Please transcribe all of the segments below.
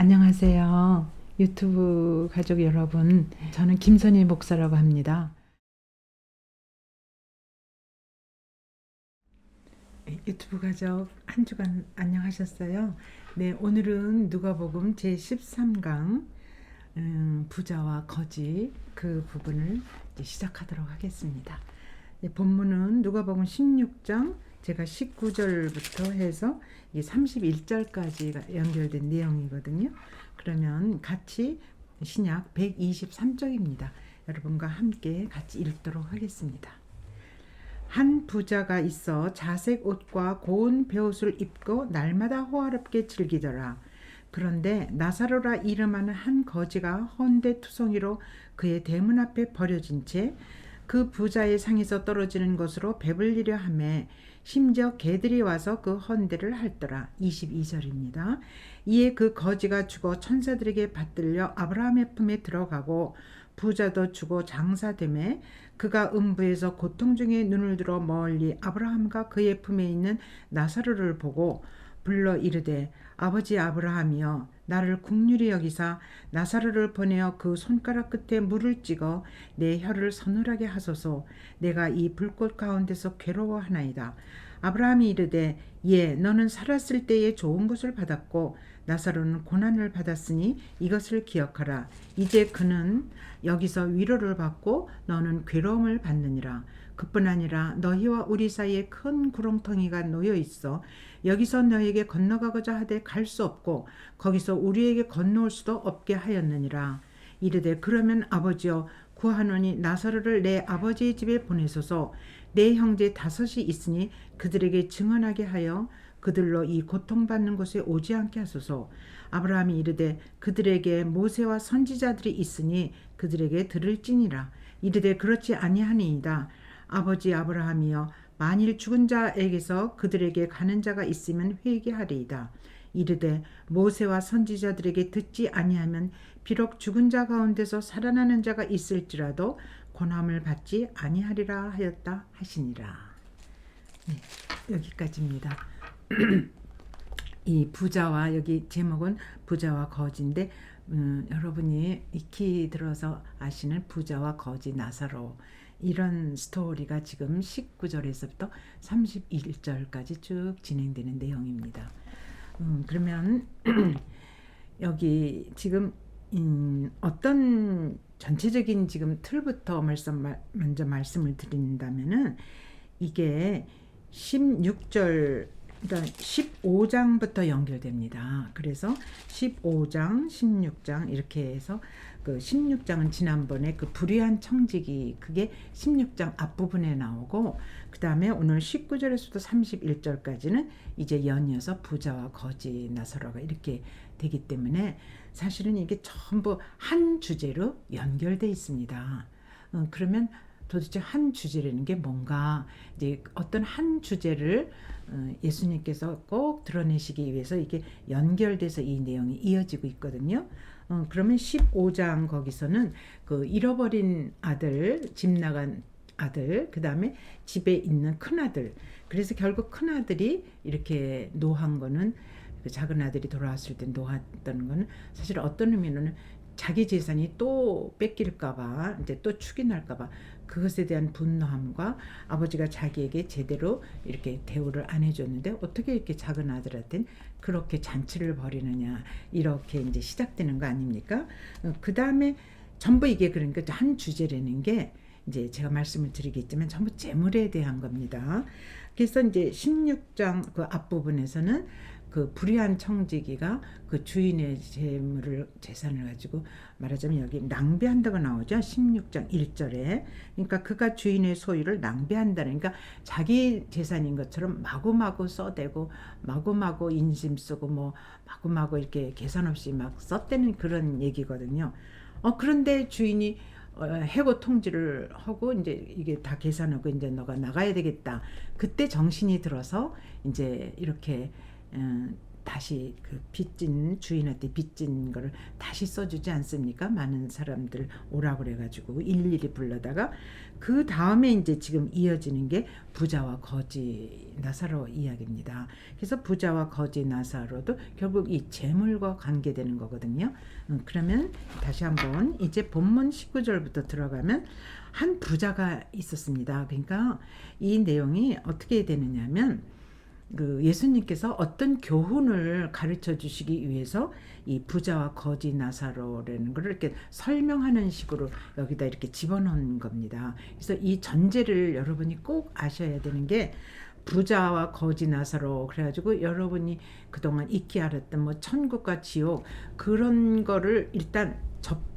안녕하세요. 유튜브 가족 여러분. 저는 김선희 목사라고 합니다. 유튜브 가족 한 주간 안녕하셨어요? 네, 오늘은 누가복음 제13강 부자와 거지 그 부분을 이제 시작하도록 하겠습니다. 네, 본문은 누가복음 16장 제가 19절부터 해서 31절까지 연결된 내용이거든요. 그러면 같이 신약 123쪽입니다. 여러분과 함께 같이 읽도록 하겠습니다. 한 부자가 있어 자색 옷과 고운 베옷을 입고 날마다 호화롭게 즐기더라. 그런데 나사로라 이름하는 한 거지가 헌데투성이로 그의 대문 앞에 버려진 채 그 부자의 상에서 떨어지는 것으로 배불리려 하매 심지어 개들이 와서 그 헌대를 핥더라. 22절입니다. 이에 그 거지가 죽어 천사들에게 받들려 아브라함의 품에 들어가고 부자도 죽어 장사되매 그가 음부에서 고통 중에 눈을 들어 멀리 아브라함과 그의 품에 있는 나사로를 보고 불러 이르되 아버지 아브라함이여 나를 긍휼히 여기사 나사로를 보내어 그 손가락 끝에 물을 찍어 내 혀를 서늘하게 하소서. 내가 이 불꽃 가운데서 괴로워하나이다. 아브라함이 이르되 예 너는 살았을 때에 좋은 것을 받았고 나사로는 고난을 받았으니 이것을 기억하라. 이제 그는 여기서 위로를 받고 너는 괴로움을 받느니라. 그뿐 아니라 너희와 우리 사이에 큰 구렁텅이가 놓여 있어 여기서 너에게 건너가고자 하되 갈 수 없고 거기서 우리에게 건너올 수도 없게 하였느니라. 이르되 그러면 아버지여 구하노니 나사로를 내 아버지의 집에 보내소서. 내 형제 5이 있으니 그들에게 증언하게 하여 그들로 이 고통받는 곳에 오지 않게 하소서. 아브라함이 이르되 그들에게 모세와 선지자들이 있으니 그들에게 들을지니라. 이르되 그렇지 아니하니이다. 아버지 아브라함이여 만일 죽은 자에게서 그들에게 가는 자가 있으면 회개하리이다. 이르되 모세와 선지자들에게 듣지 아니하면 비록 죽은 자 가운데서 살아나는 자가 있을지라도 고난을 받지 아니하리라 하였다 하시니라. 네, 여기까지입니다. 이 부자와 여기 제목은 부자와 거지인데 여러분이 익히 들어서 아시는 부자와 거지 나사로 이런 스토리가 지금 19절에서부터 31절까지 쭉 진행되는 내용입니다. 그러면 여기 지금 어떤 전체적인 지금 틀부터 먼저 말씀을 드린다면은 이게 16절 그러니까 15장부터 연결됩니다. 그래서 15장, 16장 이렇게 해서 그 16장은 지난번에 그 불의한 청지기 그게 16장 앞부분에 나오고 그 다음에 오늘 19절에서부터 31절까지는 이제 연이어서 부자와 거지 나사로가 이렇게 되기 때문에 사실은 이게 전부 한 주제로 연결되어 있습니다. 그러면 도대체 한 주제라는 게 뭔가 이제 어떤 한 주제를 예수님께서 꼭 드러내시기 위해서 이게 연결돼서 이 내용이 이어지고 있거든요. 그러면 15장 거기서는 그 잃어버린 아들, 집 나간 아들, 그 다음에 집에 있는 큰 아들. 그래서 결국 큰 아들이 이렇게 노한 거는 그 작은 아들이 돌아왔을 때 노았던 거는 사실 어떤 의미로는 자기 재산이 또 뺏길까봐 이제 또 추긴할까봐 그것에 대한 분노함과 아버지가 자기에게 제대로 이렇게 대우를 안 해줬는데 어떻게 이렇게 작은 아들한테는 그렇게 잔치를 벌이느냐 이렇게 이제 시작되는 거 아닙니까? 그 다음에 전부 이게 그러니까 한 주제라는 게 이제 제가 말씀을 드리겠지만 전부 재물에 대한 겁니다. 그래서 이제 16장 그 앞부분에서는 그 불의한 청지기가 그 주인의 재산을 가지고 말하자면 여기 낭비한다고 나오죠. 16장 1절에. 그러니까 그가 주인의 소유를 낭비한다는 그러니까 자기 재산인 것처럼 마구마구 써대고 마구마구 인심 쓰고 뭐 마구마구 이렇게 계산 없이 막 썼대는 그런 얘기거든요. 그런데 주인이 해고 통지를 하고 이제 이게 다 계산하고 이제 너가 나가야 되겠다. 그때 정신이 들어서 이제 이렇게 다시 그 빚진 주인한테 빚진 거를 다시 써주지 않습니까? 많은 사람들 오라고 그래가지고 일일이 불러다가 그 다음에 이제 지금 이어지는 게 부자와 거지 나사로 이야기입니다. 그래서 부자와 거지 나사로도 결국 이 재물과 관계되는 거거든요. 그러면 다시 한번 이제 본문 19절부터 들어가면 한 부자가 있었습니다. 그러니까 이 내용이 어떻게 되느냐면 그 예수님께서 어떤 교훈을 가르쳐 주시기 위해서 이 부자와 거지 나사로라는 걸 이렇게 설명하는 식으로 여기다 이렇게 집어넣은 겁니다. 그래서 이 전제를 여러분이 꼭 아셔야 되는 게 부자와 거지 나사로 그래가지고 여러분이 그동안 익히 알았던 뭐 천국과 지옥 그런 거를 일단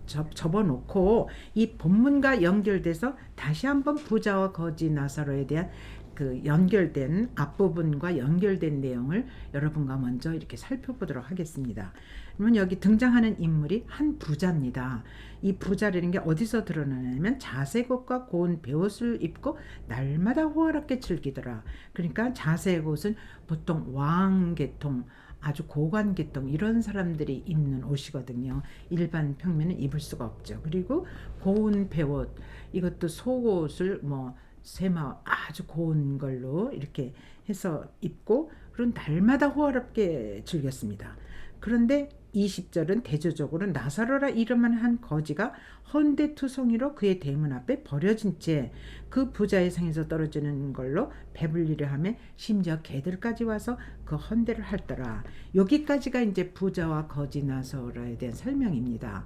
접어놓고 이 본문과 연결돼서 다시 한번 부자와 거지 나사로에 대한 그 연결된 앞부분과 연결된 내용을 여러분과 먼저 이렇게 살펴보도록 하겠습니다. 그러면 여기 등장하는 인물이 한 부자입니다. 이 부자라는 게 어디서 드러나냐면 자색 옷과 고운 베옷을 입고 날마다 호화롭게 즐기더라. 그러니까 자색 옷은 보통 왕계통 아주 고관계통 이런 사람들이 입는 옷이거든요. 일반 평민은 입을 수가 없죠. 그리고 고운 베옷 이것도 속옷을 뭐 세마 아주 고운 걸로 이렇게 해서 입고 그런 날마다 호화롭게 즐겼습니다. 그런데 20절은 대조적으로 나사로라 이름만 한 거지가 헌데투성이로 그의 대문 앞에 버려진 채 그 부자의 상에서 떨어지는 걸로 배불리려 하며 심지어 개들까지 와서 그 헌대를 할더라. 여기까지가 이제 부자와 거지 나사로에 대한 설명입니다.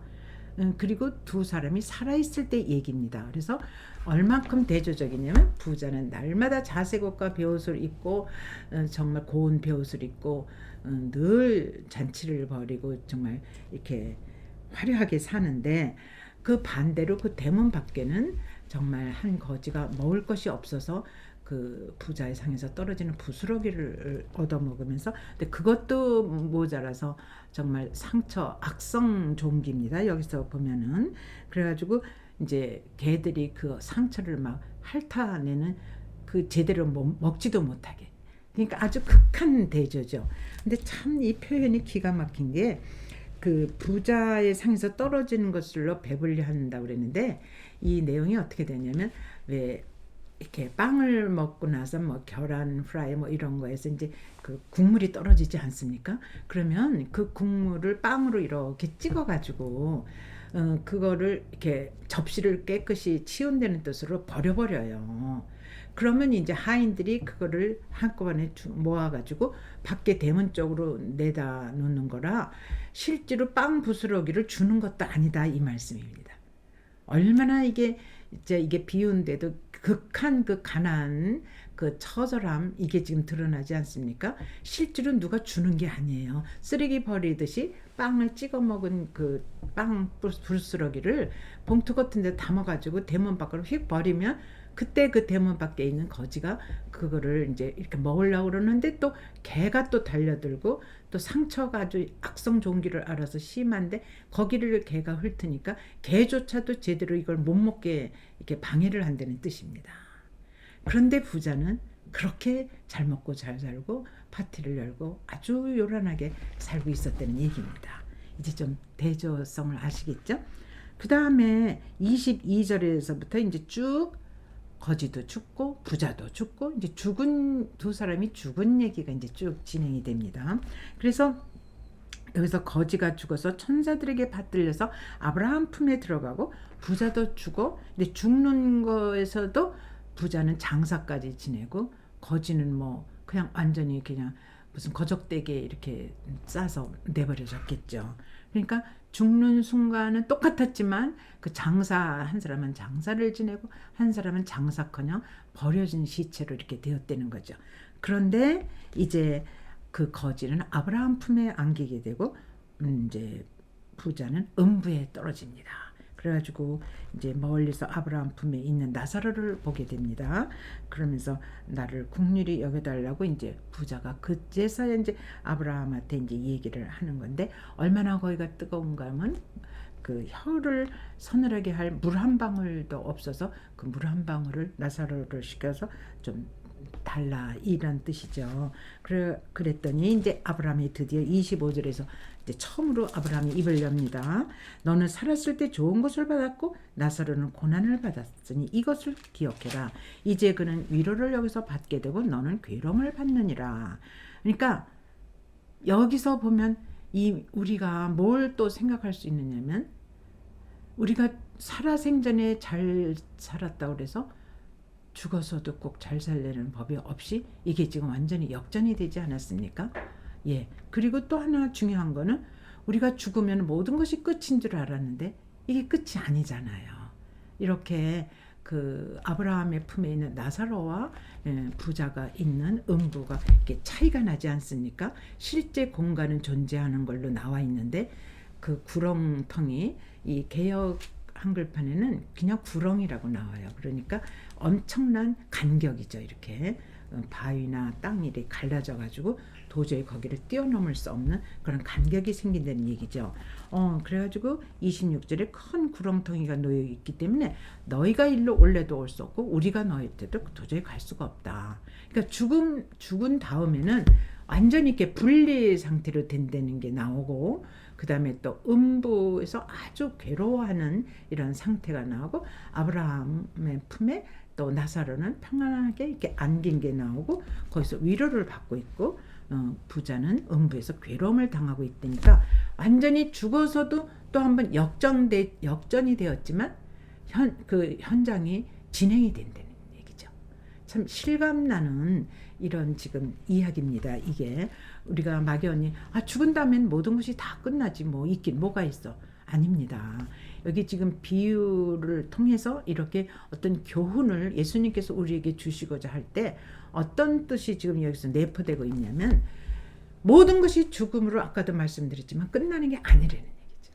그리고 두 사람이 살아있을 때 얘기입니다. 그래서 얼만큼 대조적이냐면 부자는 날마다 자색 옷과 베옷을 입고 정말 고운 베옷을 입고 늘 잔치를 벌이고 정말 이렇게 화려하게 사는데 그 반대로 그 대문 밖에는 정말 한 거지가 먹을 것이 없어서 그 부자의 상에서 떨어지는 부스러기를 얻어먹으면서 근데 그것도 모자라서 정말 상처 악성 종기입니다. 여기서 보면은 그래가지고 이제 개들이 그 상처를 막 핥아내는 그 제대로 먹지도 못하게 그러니까 아주 극한 대조죠. 근데 참 이 표현이 기가 막힌 게 그 부자의 상에서 떨어지는 것으로 배불리 한다고 그랬는데 이 내용이 어떻게 되냐면 왜 이렇게 빵을 먹고 나서 뭐 계란 프라이 뭐 이런 거에서 이제 그 국물이 떨어지지 않습니까? 그러면 그 국물을 빵으로 이렇게 찍어가지고 그거를 이렇게 접시를 깨끗이 치운다는 뜻으로 버려버려요. 그러면 이제 하인들이 그거를 한꺼번에 모아가지고 밖에 대문 쪽으로 내다 놓는 거라 실제로 빵 부스러기를 주는 것도 아니다 이 말씀입니다. 얼마나 이게 비운데도 극한 그 가난 그 처절함 이게 지금 드러나지 않습니까? 실제로 누가 주는 게 아니에요. 쓰레기 버리듯이 빵을 찍어 먹은 그 빵 부스러기를 봉투 같은 데 담아가지고 대문 밖으로 휙 버리면 그때 그 대문 밖에 있는 거지가 그거를 이제 이렇게 먹으려고 그러는데 또 개가 또 달려들고 또 상처가 아주 악성 종기를 알아서 심한데 거기를 개가 훑으니까 개조차도 제대로 이걸 못 먹게 이렇게 방해를 한다는 뜻입니다. 그런데 부자는 그렇게 잘 먹고 잘 살고 파티를 열고 아주 요란하게 살고 있었다는 얘기입니다. 이제 좀 대조성을 아시겠죠? 그 다음에 22절에서부터 이제 쭉 거지도 죽고 부자도 죽고 이제 죽은 두 사람이 죽은 얘기가 이제 쭉 진행이 됩니다. 그래서 여기서 거지가 죽어서 천사들에게 받들려서 아브라함 품에 들어가고 부자도 죽어 근데 죽는 거에서도 부자는 장사까지 지내고 거지는 뭐 그냥 완전히 그냥 무슨 거적대게 이렇게 싸서 내버려졌겠죠. 그러니까 죽는 순간은 똑같았지만 그 장사 한 사람은 장사를 지내고 한 사람은 장사커녕 버려진 시체로 이렇게 되었다는 거죠. 그런데 이제 그 거지는 아브라함 품에 안기게 되고 이제 부자는 음부에 떨어집니다. 그래가지고 이제 멀리서 아브라함 품에 있는 나사로를 보게 됩니다. 그러면서 나를 긍휼히 여겨달라고 이제 부자가 그제서야 이제 아브라함한테 이제 얘기를 하는 건데 얼마나 거기가 뜨거운가 하면 그 혀를 서늘하게 할 물 한 방울도 없어서 그 물 한 방울을 나사로를 시켜서 좀 달라 이런 뜻이죠. 그랬더니 이제 아브라함이 드디어 25절에서 이제 처음으로 아브라함이 입을 엽니다. 너는 살았을 때 좋은 것을 받았고 나사로는 고난을 받았으니 이것을 기억해라. 이제 그는 위로를 여기서 받게 되고 너는 괴로움을 받느니라. 그러니까 여기서 보면 우리가 뭘 또 생각할 수 있느냐면 우리가 살아생전에 잘 살았다고 그래서 죽어서도 꼭 잘 살려는 법이 없이 이게 지금 완전히 역전이 되지 않았습니까? 예. 그리고 또 하나 중요한 거는 우리가 죽으면 모든 것이 끝인 줄 알았는데 이게 끝이 아니잖아요. 이렇게 그 아브라함의 품에 있는 나사로와 부자가 있는 음부가 이렇게 차이가 나지 않습니까? 실제 공간은 존재하는 걸로 나와 있는데 그 구렁텅이 이 개역 한글판에는 그냥 구렁이라고 나와요. 그러니까 엄청난 간격이죠. 이렇게 바위나 땅이 이렇게 갈라져 가지고 도저히 거기를 뛰어넘을 수 없는 그런 간격이 생긴다는 얘기죠. 그래가지고 26절에 큰 구렁텅이가 놓여 있기 때문에 너희가 일로 올래도 올 수 없고 우리가 너희 때도 도저히 갈 수가 없다. 그러니까 죽은 다음에는 완전히 이렇게 분리 상태로 된다는 게 나오고 그 다음에 또 음부에서 아주 괴로워하는 이런 상태가 나오고 아브라함의 품에 또 나사로는 평안하게 이렇게 안긴 게 나오고 거기서 위로를 받고 있고 부자는 음부에서 괴로움을 당하고 있다니까 완전히 죽어서도 또 한번 역전이 되었지만 그 현장이 진행이 된다는 얘기죠. 참 실감나는 이런 지금 이야기입니다. 이게 우리가 막연히 죽은 다음엔 모든 것이 다 끝나지 뭐 있긴 뭐가 있어. 아닙니다. 여기 지금 비유를 통해서 이렇게 어떤 교훈을 예수님께서 우리에게 주시고자 할 때 어떤 뜻이 지금 여기서 내포되고 있냐면 모든 것이 죽음으로 아까도 말씀드렸지만 끝나는 게 아니라는 얘기죠.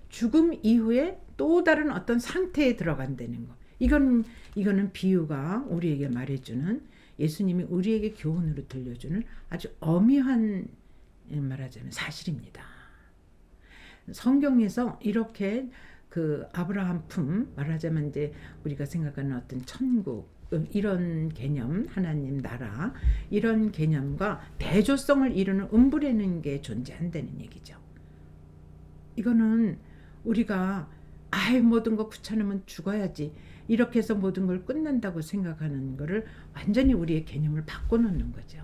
죽음 이후에 또 다른 어떤 상태에 들어간다는 거. 이거는 비유가 우리에게 말해주는 예수님이 우리에게 교훈으로 들려주는 아주 엄미한 말하자면 사실입니다. 성경에서 이렇게 그 아브라함 품 말하자면 이제 우리가 생각하는 어떤 천국 이런 개념 하나님 나라 이런 개념과 대조성을 이루는 음부라는 게 존재한다는 얘기죠. 이거는 우리가 모든 거 귀찮으면 죽어야지 이렇게 해서 모든 걸 끝난다고 생각하는 거를 완전히 우리의 개념을 바꿔놓는 거죠.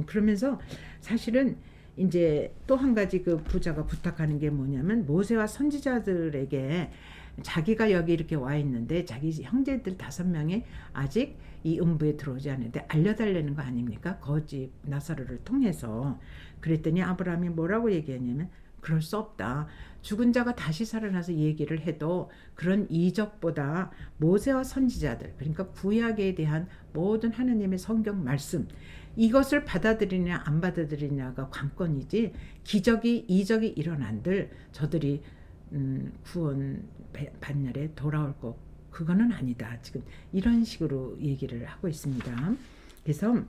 그러면서 사실은 이제 또 한 가지 그 부자가 부탁하는 게 뭐냐면 모세와 선지자들에게 자기가 여기 이렇게 와 있는데 자기 형제들 5명이 아직 이 음부에 들어오지 않는데 알려달라는 거 아닙니까? 거지 나사로를 통해서. 그랬더니 아브라함이 뭐라고 얘기하냐면 그럴 수 없다. 죽은 자가 다시 살아나서 얘기를 해도 그런 이적보다 모세와 선지자들 그러니까 구약에 대한 모든 하나님의 성경 말씀 이것을 받아들이냐 안 받아들이냐가 관건이지 기적이 이적이 일어난들 저들이 구원 반열에 돌아올 것 그거는 아니다. 지금 이런 식으로 얘기를 하고 있습니다. 그래서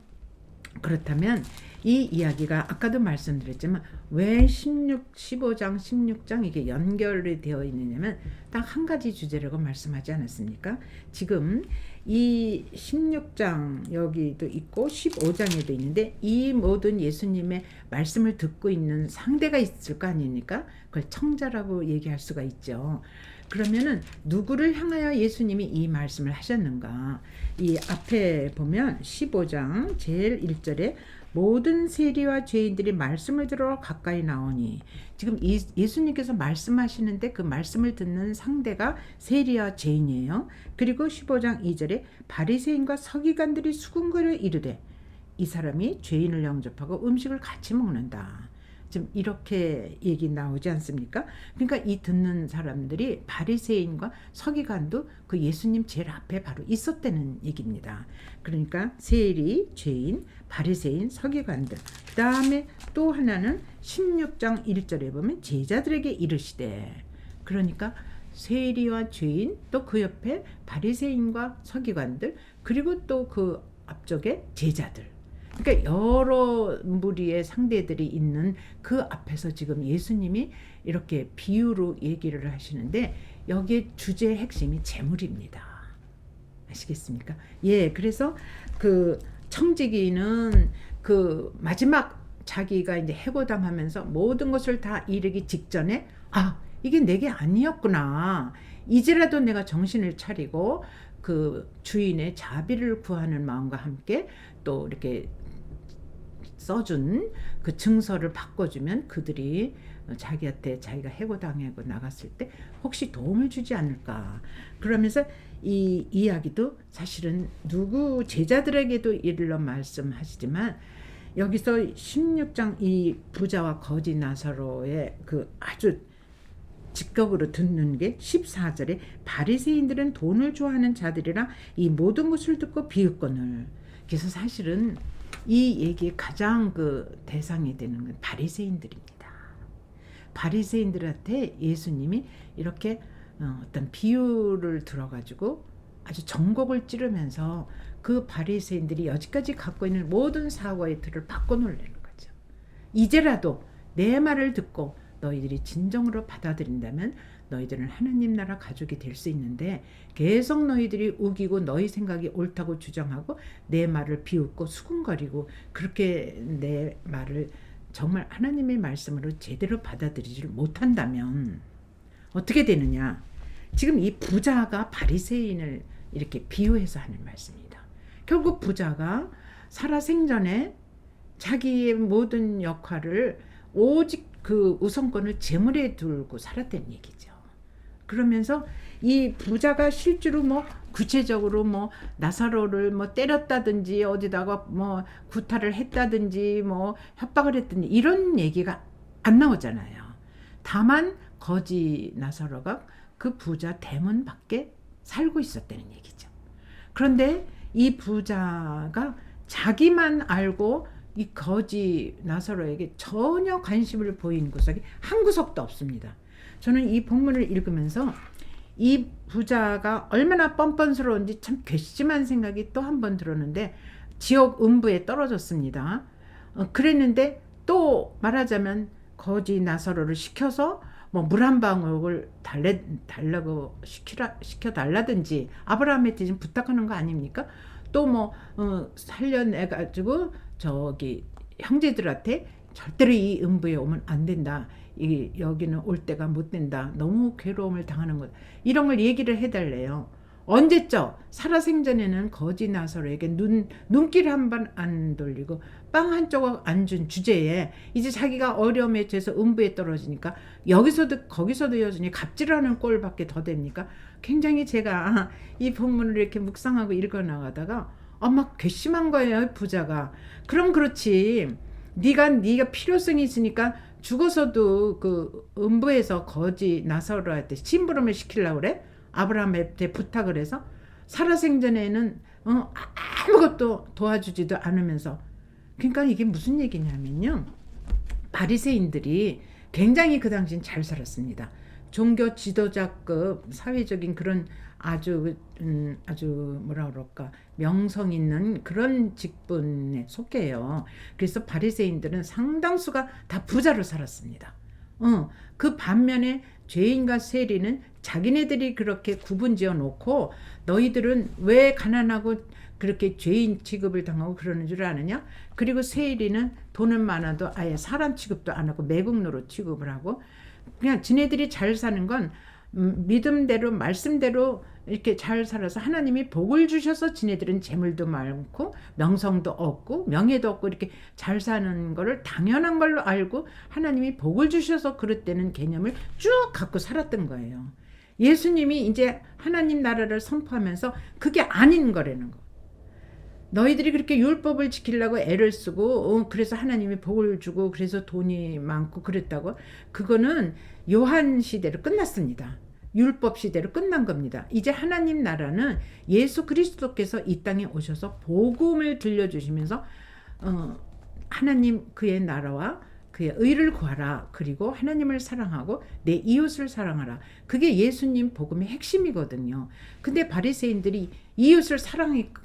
그렇다면 이 이야기가 아까도 말씀드렸지만 왜 15장 16장 이게 연결이 되어 있느냐면 딱 한 가지 주제라고 말씀하지 않았습니까? 지금 이 16장 여기도 있고 15장에도 있는데 이 모든 예수님의 말씀을 듣고 있는 상대가 있을 거 아닙니까? 그걸 청자라고 얘기할 수가 있죠. 그러면은 누구를 향하여 예수님이 이 말씀을 하셨는가? 이 앞에 보면 15장 제일 1절에 모든 세리와 죄인들이 말씀을 들어 가까이 나오니 지금 예수님께서 말씀하시는데 그 말씀을 듣는 상대가 세리와 죄인이에요. 그리고 15장 2절에 바리새인과 서기관들이 수군거려 이르되 이 사람이 죄인을 영접하고 음식을 같이 먹는다. 지금 이렇게 얘기 나오지 않습니까? 그러니까 이 듣는 사람들이 바리새인과 서기관도 그 예수님 제일 앞에 바로 있었다는 얘기입니다. 그러니까 세리, 죄인, 바리새인, 서기관들. 그 다음에 또 하나는 16장 1절에 보면 제자들에게 이르시되 그러니까 세리와 죄인 또 그 옆에 바리새인과 서기관들 그리고 또 그 앞쪽에 제자들 그러니까 여러 무리의 상대들이 있는 그 앞에서 지금 예수님이 이렇게 비유로 얘기를 하시는데 여기에 주제의 핵심이 재물입니다. 아시겠습니까? 예, 그래서 그 청지기는 그 마지막 자기가 이제 해고당하면서 모든 것을 다 이르기 직전에 이게 내게 아니었구나. 이제라도 내가 정신을 차리고 그 주인의 자비를 구하는 마음과 함께 또 이렇게 써준 그 증서를 바꿔주면 그들이 자기한테 자기가 해고당하고 나갔을 때 혹시 도움을 주지 않을까. 그러면서 이 이야기도 사실은 누구 제자들에게도 이르러 말씀하시지만 여기서 16장 이 부자와 거지 나사로의 그 아주 직격으로 듣는 게 14절에 바리새인들은 돈을 좋아하는 자들이라 이 모든 것을 듣고 비웃거늘. 그래서 사실은 이 얘기의 가장 그 대상이 되는 건 바리새인들입니다. 바리새인들한테 예수님이 이렇게 어떤 비유를 들어가지고 아주 전곡을 찌르면서 그 바리새인들이 여지까지 갖고 있는 모든 사고의 틀을 바꿔놓으려는 거죠. 이제라도 내 말을 듣고 너희들이 진정으로 받아들인다면 너희들은 하나님 나라 가족이 될 수 있는데 계속 너희들이 우기고 너희 생각이 옳다고 주장하고 내 말을 비웃고 수군거리고 그렇게 내 말을 정말 하나님의 말씀으로 제대로 받아들이지 못한다면 어떻게 되느냐. 지금 이 부자가 바리새인을 이렇게 비유해서 하는 말씀입니다. 결국 부자가 살아생전에 자기의 모든 역할을 오직 그 우선권을 재물에 두고 살았다는 얘기죠. 그러면서 이 부자가 실제로 뭐 구체적으로 뭐 나사로를 뭐 때렸다든지 어디다가 뭐 구타를 했다든지 뭐 협박을 했든지 이런 얘기가 안 나오잖아요. 다만 거지 나사로가 그 부자 대문 밖에 살고 있었다는 얘기죠. 그런데 이 부자가 자기만 알고 이 거지 나사로에게 전혀 관심을 보이는 구석이 한 구석도 없습니다. 저는 이 본문을 읽으면서 이 부자가 얼마나 뻔뻔스러운지 참 괘씸한 생각이 또 한 번 들었는데 지옥 음부에 떨어졌습니다. 그랬는데 또 말하자면 거지 나사로를 시켜서 뭐 물 한 방울을 달라고 시켜달라든지 아브라함한테 지금 부탁하는 거 아닙니까? 또 뭐 살려내가지고 저기 형제들한테 절대로 이 음부에 오면 안 된다. 여기는 올 때가 못 된다. 너무 괴로움을 당하는 것. 이런 걸 얘기를 해달래요. 언제적 살아생전에는 거지 나사로에게 눈길 한 번 안 돌리고 빵 한 조각 안 준 주제에 이제 자기가 어려움에 처해서 음부에 떨어지니까 여기서도 거기서도 여전히 갑질하는 꼴밖에 더 됩니까? 굉장히 제가 이 본문을 이렇게 묵상하고 읽어나가다가 막 괘씸한 거예요, 부자가. 그럼 그렇지. 네가 필요성이 있으니까 죽어서도 그 음부에서 거지 나사로한테 심부름을 시키려고 그래? 아브라함한테 부탁을 해서 살아생전에는 아무것도 도와주지도 않으면서. 그러니까 이게 무슨 얘기냐면요. 바리새인들이 굉장히 그 당시엔 잘 살았습니다. 종교 지도자급 사회적인 그런 아주 뭐라 그럴까 명성 있는 그런 직분에 속해요. 그래서 바리새인들은 상당수가 다 부자로 살았습니다. 그 반면에 죄인과 세리는 자기네들이 그렇게 구분지어 놓고 너희들은 왜 가난하고 그렇게 죄인 취급을 당하고 그러는 줄 아느냐? 그리고 세리는 돈은 많아도 아예 사람 취급도 안 하고 매국노로 취급을 하고 그냥 지네들이 잘 사는 건 믿음대로 말씀대로 이렇게 잘 살아서 하나님이 복을 주셔서 지네들은 재물도 많고 명성도 얻고 명예도 얻고 이렇게 잘 사는 거를 당연한 걸로 알고 하나님이 복을 주셔서 그랬다는 개념을 쭉 갖고 살았던 거예요. 예수님이 이제 하나님 나라를 선포하면서 그게 아닌 거라는 거. 너희들이 그렇게 율법을 지키려고 애를 쓰고 그래서 하나님이 복을 주고 그래서 돈이 많고 그랬다고. 그거는 요한 시대로 끝났습니다. 율법 시대로 끝난 겁니다. 이제 하나님 나라는 예수 그리스도께서 이 땅에 오셔서 복음을 들려주시면서 하나님 그의 나라와 그의 의를 구하라. 그리고 하나님을 사랑하고 내 이웃을 사랑하라. 그게 예수님 복음의 핵심이거든요. 근데 바리새인들이 이웃을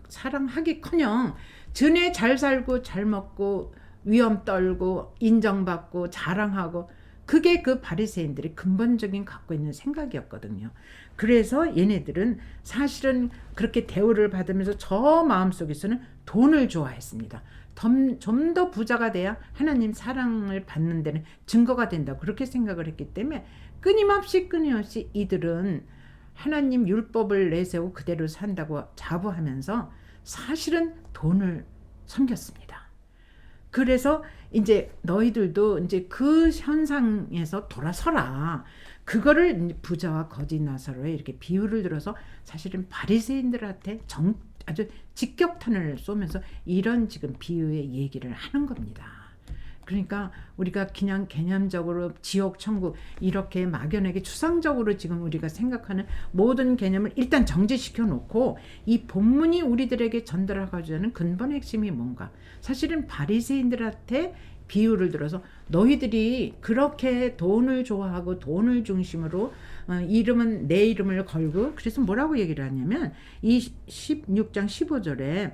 사랑하기커녕 전에 잘 살고 잘 먹고 위엄 떨고 인정받고 자랑하고 그게 그 바리새인들의 근본적인 갖고 있는 생각이었거든요. 그래서 얘네들은 사실은 그렇게 대우를 받으면서 저 마음속에서는 돈을 좋아했습니다. 좀 더 부자가 돼야 하나님 사랑을 받는 데는 증거가 된다. 그렇게 생각을 했기 때문에 끊임없이 이들은 하나님 율법을 내세우고 그대로 산다고 자부하면서 사실은 돈을 섬겼습니다. 그래서 이제 너희들도 이제 그 현상에서 돌아서라. 그거를 부자와 거지 나사로의 이렇게 비유를 들어서 사실은 바리새인들한테 아주 직격탄을 쏘면서 이런 지금 비유의 얘기를 하는 겁니다. 그러니까 우리가 그냥 개념적으로 지옥, 천국 이렇게 막연하게 추상적으로 지금 우리가 생각하는 모든 개념을 일단 정지시켜 놓고 이 본문이 우리들에게 전달하고자 하는 근본의 핵심이 뭔가. 사실은 바리새인들한테 비유를 들어서 너희들이 그렇게 돈을 좋아하고 돈을 중심으로 이름은 내 이름을 걸고 그래서 뭐라고 얘기를 하냐면 이 16장 15절에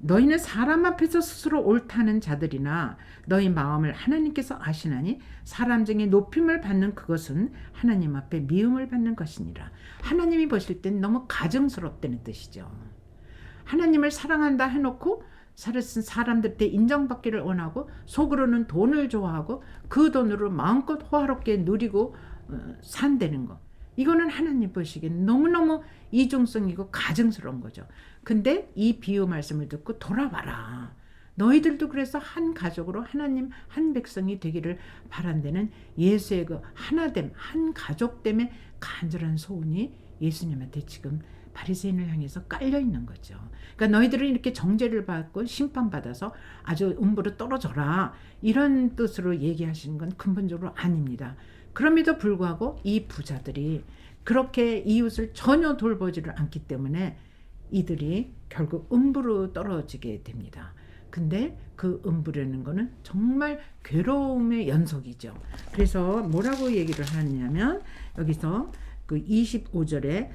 너희는 사람 앞에서 스스로 옳다는 자들이나 너희 마음을 하나님께서 아시나니 사람 중에 높임을 받는 그것은 하나님 앞에 미움을 받는 것이니라. 하나님이 보실 땐 너무 가증스럽다는 뜻이죠. 하나님을 사랑한다 해놓고 사람들한테 인정받기를 원하고 속으로는 돈을 좋아하고 그 돈으로 마음껏 호화롭게 누리고 산다는 거. 이거는 하나님 보시기엔 너무너무 이중성이고 가증스러운 거죠. 근데 이 비유 말씀을 듣고 돌아봐라. 너희들도 그래서 한 가족으로 하나님 한 백성이 되기를 바란다는 예수의 그 하나됨, 한 가족됨의 간절한 소원이 예수님한테 지금 바리새인을 향해서 깔려 있는 거죠. 그러니까 너희들은 이렇게 정죄를 받고 심판받아서 아주 음부로 떨어져라. 이런 뜻으로 얘기하시는 건 근본적으로 아닙니다. 그럼에도 불구하고 이 부자들이 그렇게 이웃을 전혀 돌보지를 않기 때문에 이들이 결국 음부로 떨어지게 됩니다. 근데 그 음부라는 거는 정말 괴로움의 연속이죠. 그래서 뭐라고 얘기를 하냐면 여기서 그 25절에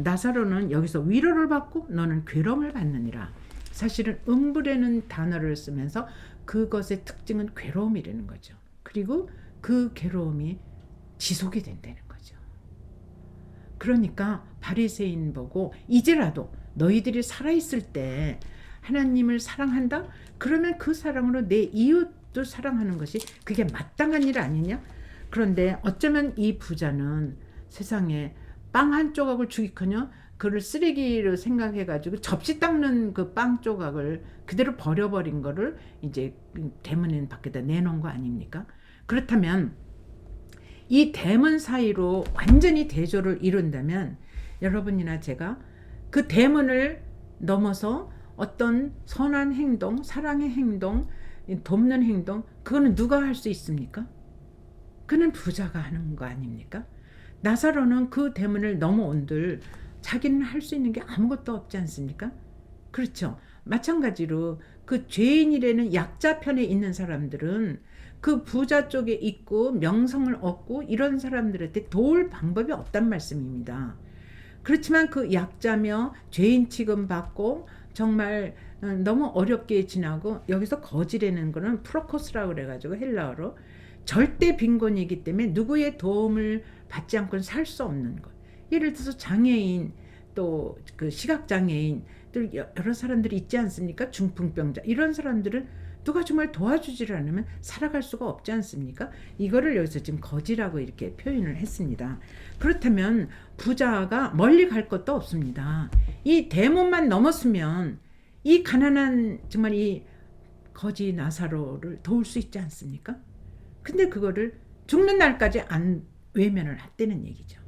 나사로는 여기서 위로를 받고 너는 괴로움을 받느니라. 사실은 음부라는 단어를 쓰면서 그것의 특징은 괴로움이라는 거죠. 그리고 그 괴로움이 지속이 된다는 거죠. 그러니까 바리새인 보고 이제라도 너희들이 살아있을 때 하나님을 사랑한다? 그러면 그 사랑으로 내 이웃도 사랑하는 것이 그게 마땅한 일 아니냐? 그런데 어쩌면 이 부자는 세상에 빵 한 조각을 주기커녕 그를 쓰레기로 생각해가지고 접시 닦는 그 빵 조각을 그대로 버려버린 거를 이제 대문 밖에다 내놓은 거 아닙니까? 그렇다면 이 대문 사이로 완전히 대조를 이룬다면 여러분이나 제가 그 대문을 넘어서 어떤 선한 행동, 사랑의 행동, 돕는 행동, 그거는 누가 할 수 있습니까? 그는 부자가 하는 거 아닙니까? 나사로는 그 대문을 넘어온들 자기는 할 수 있는 게 아무것도 없지 않습니까? 그렇죠. 마찬가지로 그 죄인이라는 약자 편에 있는 사람들은 그 부자 쪽에 있고 명성을 얻고 이런 사람들한테 도울 방법이 없단 말씀입니다. 그렇지만 그 약자며 죄인 취급받고 정말 너무 어렵게 지나고 여기서 거지라는 거는 프로코스라고 그래가지고 헬라어로 절대 빈곤이기 때문에 누구의 도움을 받지 않고는 살 수 없는 것. 예를 들어서 장애인 또 그 시각장애인 또 여러 사람들이 있지 않습니까? 중풍병자 이런 사람들은 누가 정말 도와주지를 않으면 살아갈 수가 없지 않습니까? 이거를 여기서 지금 거지라고 이렇게 표현을 했습니다. 그렇다면 부자가 멀리 갈 것도 없습니다. 이 대문만 넘었으면 이 가난한 정말 이 거지 나사로를 도울 수 있지 않습니까? 근데 그거를 죽는 날까지 안 외면을 했다는 얘기죠.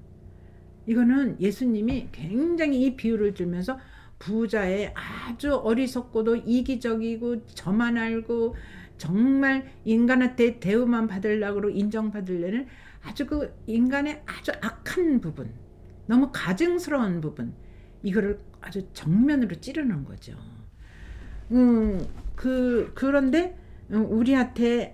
이거는 예수님이 굉장히 이 비유를 들면서 부자의 아주 어리석고도 이기적이고 저만 알고 정말 인간한테 대우만 받으려고 인정받으려는 아주 그 인간의 아주 악한 부분, 너무 가증스러운 부분, 이거를 아주 정면으로 찌르는 거죠. 그런데 우리한테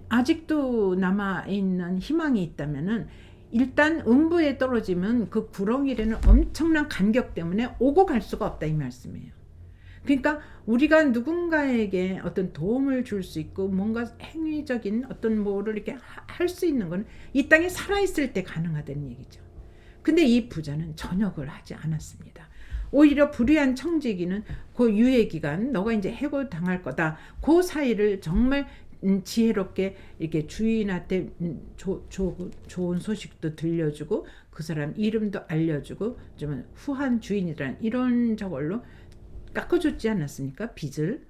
아직도 남아있는 희망이 있다면은 일단 음부에 떨어지면 그 구렁이라는 엄청난 간격 때문에 오고 갈 수가 없다 이 말씀이에요. 그러니까 우리가 누군가에게 어떤 도움을 줄 수 있고 뭔가 행위적인 어떤 뭐를 이렇게 할 수 있는 건 이 땅에 살아있을 때 가능하다는 얘기죠. 근데 이 부자는 전혀 그걸 하지 않았습니다. 오히려 불의한 청지기는 그 유예 기간 너가 이제 해고 당할 거다. 그 사이를 정말 지혜롭게 이렇게 주인한테 좋은 소식도 들려주고 그 사람 이름도 알려주고 좀 후한 주인이란 이런 저걸로 깎아줬지 않았습니까? 빚을.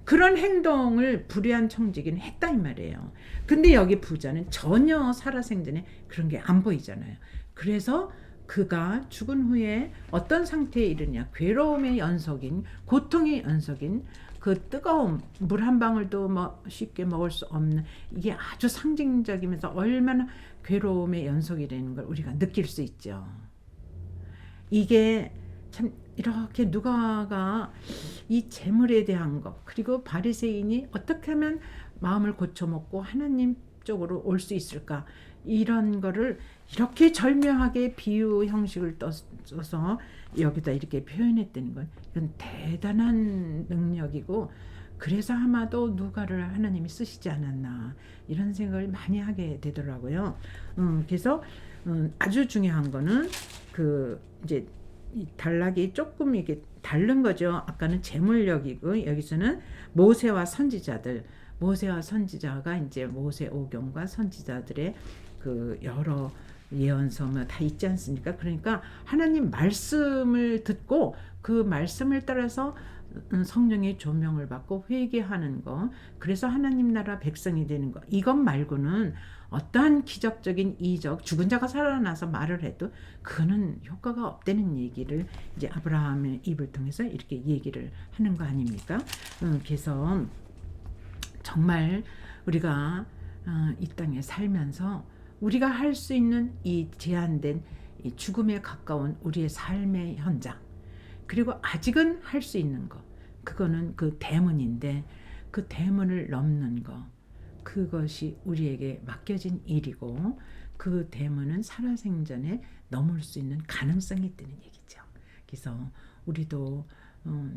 그런 행동을 불의한 청지기는 했다 이 말이에요. 근데 여기 부자는 전혀 살아생전에 그런 게 안 보이잖아요. 그래서 그가 죽은 후에 어떤 상태에 이르냐, 괴로움의 연속인, 고통의 연속인 그 뜨거움, 물 한 방울도 뭐 쉽게 먹을 수 없는, 이게 아주 상징적이면서 얼마나 괴로움의 연속이 되는 걸 우리가 느낄 수 있죠. 이게 참 이렇게 누가가 이 재물에 대한 것, 그리고 바리새인이 어떻게 하면 마음을 고쳐먹고 하나님 쪽으로 올 수 있을까, 이런 거를 이렇게 절묘하게 비유 형식을 써서 여기다 이렇게 표현했다는 건 이건 대단한 능력이고, 그래서 아마도 누가를 하나님이 쓰시지 않았나 이런 생각을 많이 하게 되더라고요. 그래서 아주 중요한 거는 그 이제 이 단락이 조금 이게 다른 거죠. 아까는 재물력이고 여기서는 모세와 선지자들, 모세와 선지자가 이제 모세 오경과 선지자들의 그 여러 예언서 다 있지 않습니까? 그러니까 하나님 말씀을 듣고 그 말씀을 따라서 성령의 조명을 받고 회개하는 거, 그래서 하나님 나라 백성이 되는 거, 이것 말고는 어떠한 기적적인 이적, 죽은 자가 살아나서 말을 해도 그거는 효과가 없다는 얘기를 이제 아브라함의 입을 통해서 이렇게 얘기를 하는 거 아닙니까? 그래서 정말 우리가 이 땅에 살면서 우리가 할 수 있는 이 제한된 이 죽음에 가까운 우리의 삶의 현장, 그리고 아직은 할 수 있는 거, 그거는 그 대문인데 그 대문을 넘는 거, 그것이 우리에게 맡겨진 일이고, 그 대문은 살아생전에 넘을 수 있는 가능성이 있다는 얘기죠. 그래서 우리도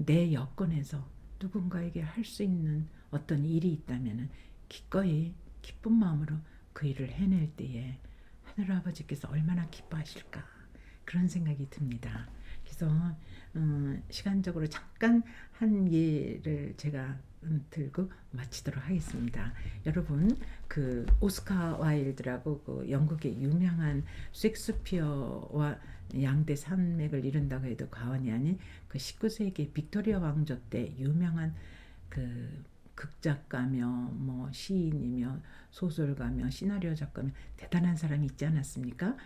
내 여건에서 누군가에게 할 수 있는 어떤 일이 있다면 기꺼이 기쁜 마음으로 그 일을 해낼 때에 하늘아버지께서 얼마나 기뻐하실까, 그런 생각이 듭니다. 그래서 시간적으로 잠깐 한 예를 제가 들고 마치도록 하겠습니다. 여러분, 그 오스카 와일드라고 그 영국의 유명한 셰익스피어와 양대 산맥을 이룬다고 해도 과언이 아닌 그 19세기 빅토리아 왕조 때 유명한 그 극작가며 뭐 시인이며 소설가며 시나리오 작가며 대단한 사람이 있지 않았습니까?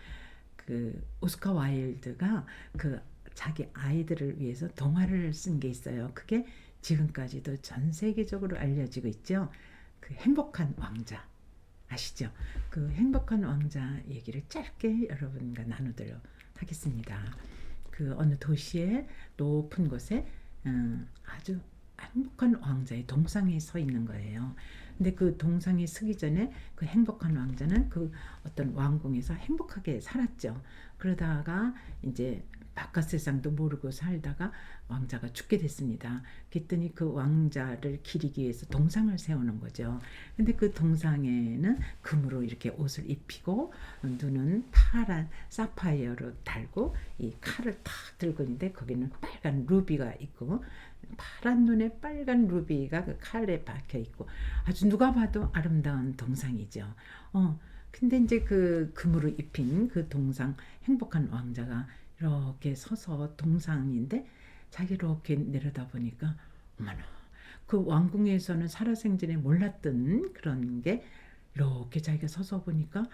그 오스카 와일드가 그 자기 아이들을 위해서 동화를 쓴 게 있어요. 그게 지금까지도 전 세계적으로 알려지고 있죠. 그 행복한 왕자 아시죠? 그 행복한 왕자 얘기를 짧게 여러분과 나누도록 하겠습니다. 그 어느 도시의 높은 곳에 아주 행복한 왕자의 동상이 서 있는 거예요. 근데 그 동상이 서기 전에 그 행복한 왕자는 그 어떤 왕궁에서 행복하게 살았죠. 그러다가 이제 바깥 세상도 모르고 살다가 왕자가 죽게 됐습니다. 그랬더니 그 왕자를 기리기 위해서 동상을 세우는 거죠. 근데 그 동상에는 금으로 이렇게 옷을 입히고 눈은 파란 사파이어로 달고 이 칼을 탁 들고 있는데 거기는 빨간 루비가 있고, 파란 눈에 빨간 루비가 그 칼에 박혀 있고 아주 누가 봐도 아름다운 동상이죠. 근데 이제 그 금으로 입힌 그 동상, 행복한 왕자가 이렇게 서서 동상인데 자기 이렇게 내려다 보니까 어머나, 그 왕궁에서는 살아생전에 몰랐던 그런 게 이렇게 자기가 서서 보니까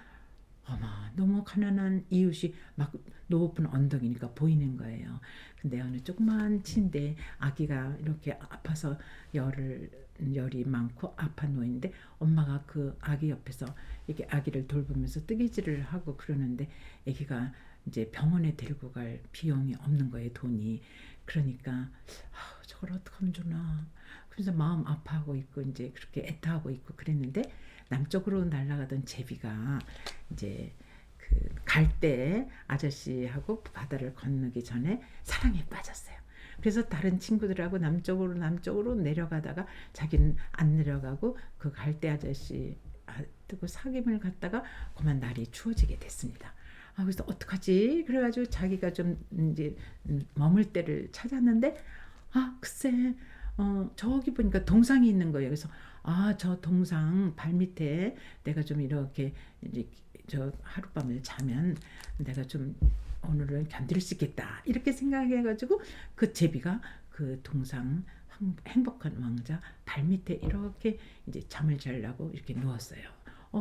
어머, 너무 가난한 이웃이 막 높은 언덕이니까 보이는 거예요. 근데 어느 조그만 침대에 아기가 이렇게 아파서 열이 많고 아파 누워있는데 엄마가 그 아기 옆에서 이렇게 아기를 돌보면서 뜨개질을 하고 그러는데 아기가 이제 병원에 데리고 갈 비용이 없는 거예요, 돈이. 그러니까 저걸 어떡하면 좋나. 그래서 마음 아파하고 있고 이제 그렇게 애타하고 있고 그랬는데 남쪽으로 날아가던 제비가 이제 그 갈대 아저씨하고 바다를 건너기 전에 사랑에 빠졌어요. 그래서 다른 친구들하고 남쪽으로 내려가다가 자기는 안 내려가고 그 갈대 아저씨 뜨고 사귐을 갖다가 그만 날이 추워지게 됐습니다. 그래서 어떡하지? 그래가지고 자기가 좀 이제 머물 때를 찾았는데 글쎄 저기 보니까 동상이 있는 거예요. 그래서 저 동상 발 밑에 내가 좀 이렇게 이제 저 하룻밤을 자면 내가 좀 오늘은 견딜 수 있겠다 이렇게 생각해가지고 그 제비가 그 동상 행복한 왕자 발 밑에 이렇게 이제 잠을 자려고 이렇게 누웠어요.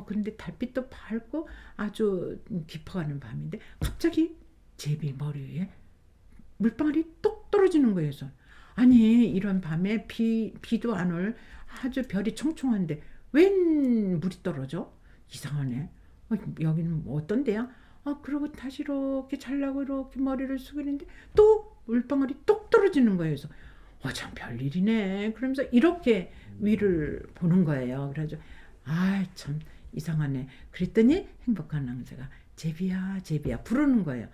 그런데 달빛도 밝고 아주 깊어가는 밤인데 갑자기 제비 머리 위에 물방울이 똑 떨어지는 거예요. 그래서 아니 이런 밤에 비도 안 올 아주 별이 총총한데 웬 물이 떨어져? 이상하네. 여기는 뭐 어떤 데야? 그러고 다시 이렇게 잘라고 이렇게 머리를 숙이는데 또 물방울이 똑 떨어지는 거예요. 그래서 참 별일이네. 그러면서 이렇게 위를 보는 거예요. 그래가지고 참 이상하네. 그랬더니 행복한 왕자가 제비야 제비야 부르는 거예요.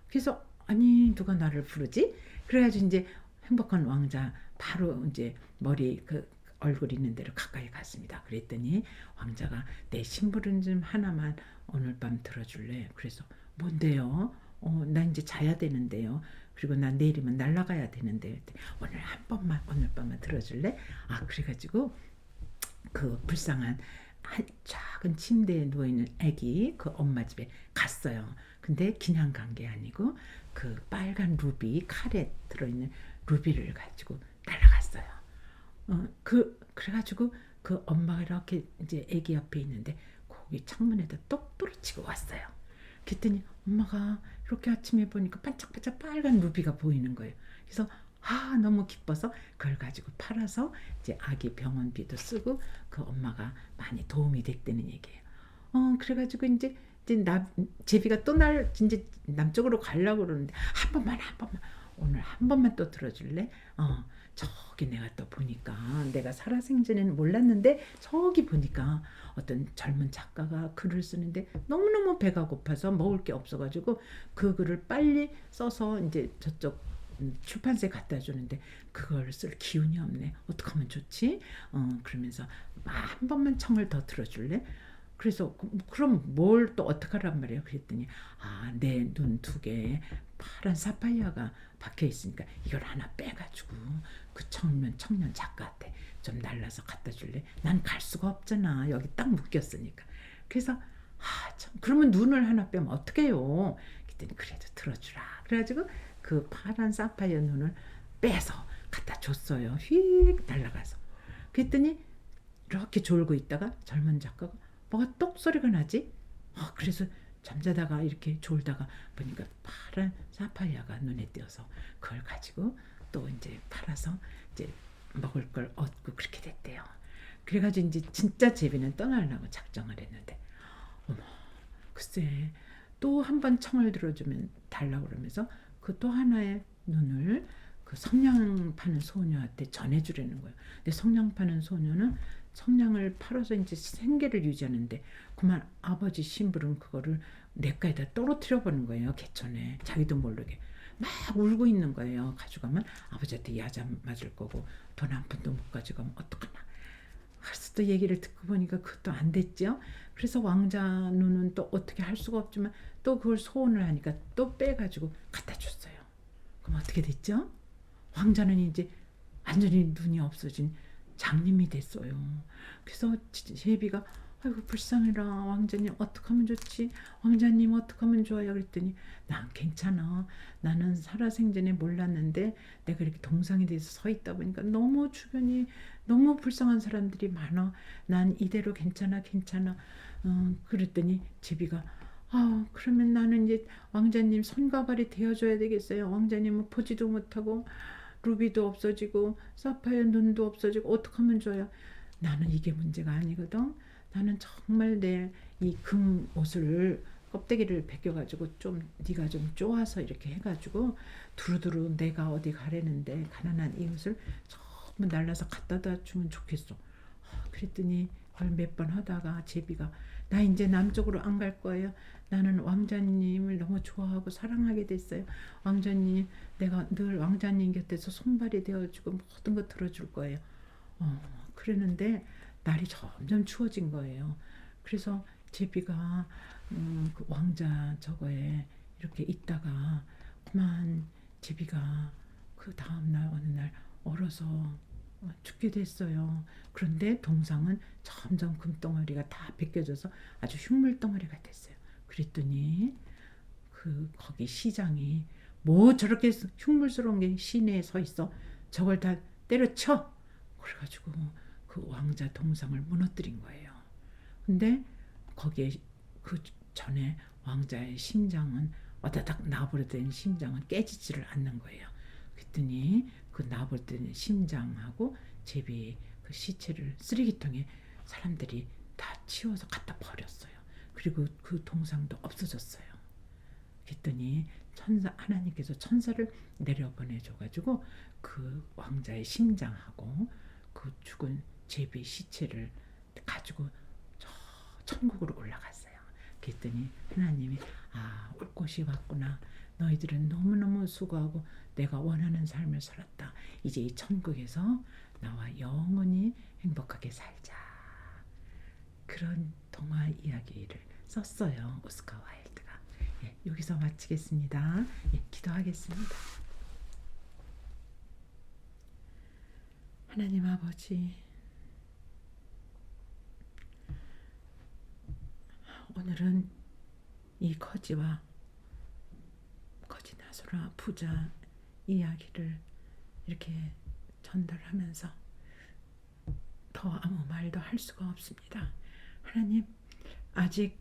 그래서 아니 누가 나를 부르지? 그래가지고 이제 행복한 왕자 바로 이제 머리 그 얼굴 있는 데로 가까이 갔습니다. 그랬더니 왕자가 내 심부름 하나만 오늘 밤 들어줄래? 그래서 뭔데요? 나 이제 자야 되는데요. 그리고 난 내일이면 날아가야 되는데 오늘 한 번만 오늘 밤만 들어줄래? 그래가지고 그 불쌍한 작은 침대에 누워있는 아기 그 엄마 집에 갔어요. 근데 그냥 간 게 아니고 그 빨간 루비 칼에 들어있는 루비를 가지고 날아갔어요. 그래가지고 그 엄마가 이렇게 이제 아기 옆에 있는데 거기 창문에다 똑 부러치고 왔어요. 그랬더니 엄마가 이렇게 아침에 보니까 반짝반짝 빨간 루비가 보이는 거예요. 그래서 너무 기뻐서 그걸 가지고 팔아서 이제 아기 병원비도 쓰고 그 엄마가 많이 도움이 됐다는 얘기예요. 그래가지고 이제 제비가 또 이제 남쪽으로 가려고 그러는데 한 번만 오늘 한 번만 또 들어줄래? 저기 내가 또 보니까 내가 살아생전에는 몰랐는데 저기 보니까 어떤 젊은 작가가 글을 쓰는데 너무너무 배가 고파서 먹을 게 없어가지고 그 글을 빨리 써서 이제 저쪽 출판사에 갖다 주는데 그걸 쓸 기운이 없네. 어떡하면 좋지? 그러면서 한 번만 청을 더 들어줄래? 그래서 그럼 뭘 또 어떡하란 말이에요. 그랬더니 내 눈 두 개에 파란 사파이어가 박혀 있으니까 이걸 하나 빼가지고 그 청년 작가한테 좀 날라서 갖다 줄래? 난 갈 수가 없잖아. 여기 딱 묶였으니까. 그래서 참 그러면 눈을 하나 빼면 어떡해요? 그랬더니 그래도 들어주라. 그래가지고 그 파란 사파이어 눈을 빼서 갖다 줬어요. 휙 날아가서. 그랬더니 이렇게 졸고 있다가 젊은 작가가 뭐가 똑 소리가 나지? 그래서 잠자다가 이렇게 졸다가 보니까 파란 사파이어가 눈에 띄어서 그걸 가지고 또 이제 팔아서 이제 먹을 걸 얻고 그렇게 됐대요. 그래가지고 이제 진짜 제비는 떠나려고 작정을 했는데 어머 글쎄 또 한 번 청을 들어주면 달라고 그러면서 그 또 하나의 눈을 그 성냥 파는 소녀한테 전해주려는 거예요. 근데 성냥 파는 소녀는 성냥을 팔아서 이제 생계를 유지하는데 그만 아버지 심부름 그거를 냇가에다 떨어뜨려 버는 거예요. 개천에 자기도 모르게 막 울고 있는 거예요. 가져가면 아버지한테 야자 맞을 거고 돈 한 푼도 못 가져가면 어떡하나. 그래서 또 얘기를 듣고 보니까 그것도 안 됐죠. 그래서 왕자 눈은 또 어떻게 할 수가 없지만 또 그걸 소원을 하니까 또 빼가지고 갖다 줬어요. 그럼 어떻게 됐죠? 왕자는 이제 완전히 눈이 없어진 장님이 됐어요. 그래서 제비가 아이고 불쌍해라 왕자님 어떡하면 좋지? 왕자님 어떡하면 좋아요? 그랬더니 난 괜찮아. 나는 살아생전에 몰랐는데 내가 이렇게 동상이 돼서 서 있다 보니까 너무 주변이 너무 불쌍한 사람들이 많아. 난 이대로 괜찮아. 그랬더니 제비가 그러면 나는 이제 왕자님 손과 발이 되어줘야 되겠어요. 왕자님은 보지도 못하고 루비도 없어지고 사파이어 눈도 없어지고 어떡하면 좋아요? 나는 이게 문제가 아니거든. 나는 정말 내 이 금 옷을 껍데기를 벗겨가지고 좀 네가 좀 쪼아서 이렇게 해가지고 두루두루 내가 어디 가려는데 가난한 이 옷을 전부 날라서 갖다다 주면 좋겠어. 그랬더니 그걸 몇 번 하다가 제비가 나 이제 남쪽으로 안 갈 거예요. 나는 왕자님을 너무 좋아하고 사랑하게 됐어요. 왕자님 내가 늘 왕자님 곁에서 손발이 되어주고 모든 거 들어줄 거예요. 그러는데 날이 점점 추워진 거예요. 그래서 제비가 그 왕자 저거에 이렇게 있다가 그만 제비가 그 다음날 어느 날 얼어서 죽게 됐어요. 그런데 동상은 점점 금덩어리가 다 벗겨져서 아주 흉물덩어리가 됐어요. 그랬더니 그 거기 시장이 뭐 저렇게 흉물스러운 게 시내에 서 있어. 저걸 다 때려쳐. 그래가지고 그 왕자 동상을 무너뜨린 거예요. 근데 거기에 그 전에 왕자의 심장은 와다닥 나버려진 심장은 깨지지를 않는 거예요. 그랬더니 그 나버려진 심장하고 제비 그 시체를 쓰레기통에 사람들이 다 치워서 갖다 버렸어요. 그리고 그 동상도 없어졌어요. 그랬더니 하나님께서 천사를 내려보내줘가지고 그 왕자의 심장하고 그 죽은 제비 시체를 가지고 저 천국으로 올라갔어요. 그랬더니 하나님이 올 곳이 왔구나. 너희들은 너무너무 수고하고 내가 원하는 삶을 살았다. 이제 이 천국에서 나와 영원히 행복하게 살자. 그런 동화 이야기를 썼어요. 오스카 와일드가. 여기서 마치겠습니다. 기도하겠습니다. 하나님 아버지, 오늘은 이 거지와 거지 나소라 부자 이야기를 이렇게 전달하면서 더 아무 말도 할 수가 없습니다. 하나님, 아직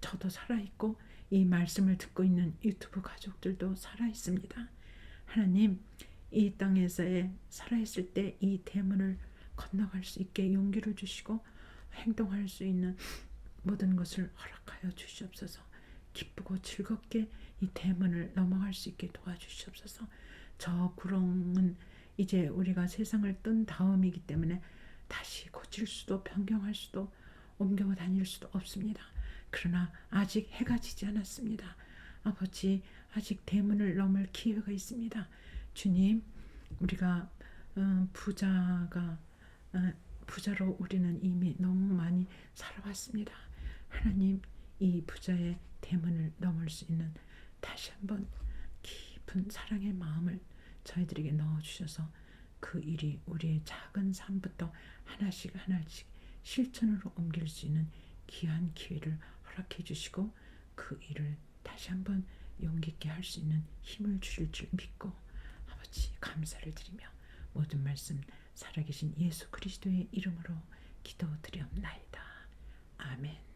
저도 살아있고 이 말씀을 듣고 있는 유튜브 가족들도 살아있습니다. 하나님, 이 땅에서의 살아있을 때 이 대문을 건너갈 수 있게 용기를 주시고 행동할 수 있는 모든 것을 허락하여 주시옵소서. 기쁘고 즐겁게 이 대문을 넘어갈 수 있게 도와주시옵소서. 저 구렁은 이제 우리가 세상을 뜬 다음이기 때문에 다시 고칠 수도 변경할 수도 옮겨 다닐 수도 없습니다. 그러나 아직 해가 지지 않았습니다. 아버지, 아직 대문을 넘을 기회가 있습니다. 주님, 우리가 부자로 우리는 이미 너무 많이 살아왔습니다. 하나님, 이 부자의 대문을 넘을 수 있는 다시 한번 깊은 사랑의 마음을 저희들에게 넣어주셔서 그 일이 우리의 작은 삶부터 하나씩 하나씩 실천으로 옮길 수 있는 귀한 기회를 허락해 주시고 그 일을 다시 한번 용기 있게 할 수 있는 힘을 주실 줄 믿고 아버지 감사를 드리며 모든 말씀 살아계신 예수 그리스도의 이름으로 기도드리옵나이다. 아멘.